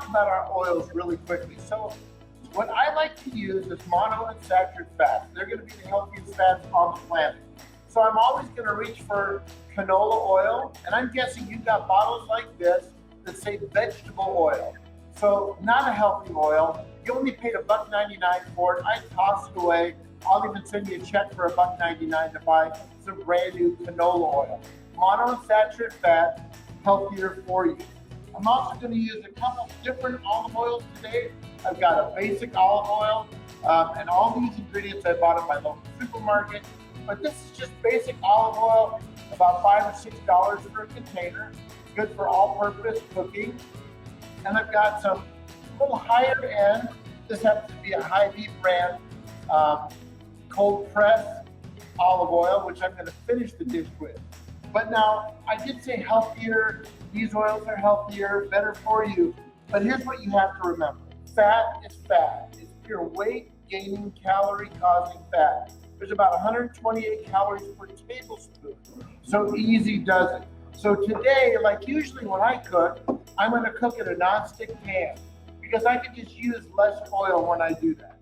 talk about our oils really quickly. So what I like to use is monounsaturated fats. They're going to be the healthiest fats on the planet. So I'm always going to reach for canola oil, and I'm guessing you've got bottles like this that say vegetable oil. So not a healthy oil. You only paid $1.99 for it. I toss it away. I'll even send you a check for $1.99 to buy some brand new canola oil. Monounsaturated fat, healthier for you. I'm also going to use a couple different olive oils today. I've got a basic olive oil, and all these ingredients I bought at my local supermarket. But this is just basic olive oil, about $5 or $6 for a container. Good for all-purpose cooking. And I've got some little higher end. This happens to be a Hy-Vee brand, cold press olive oil, which I'm going to finish the dish with. But now, I did say healthier. These oils are healthier, better for you. But here's what you have to remember. Fat is fat. It's pure weight-gaining, calorie-causing fat. There's about 128 calories per tablespoon. So easy does it. So today, like usually when I cook, I'm going to cook in a non-stick pan because I can just use less oil when I do that.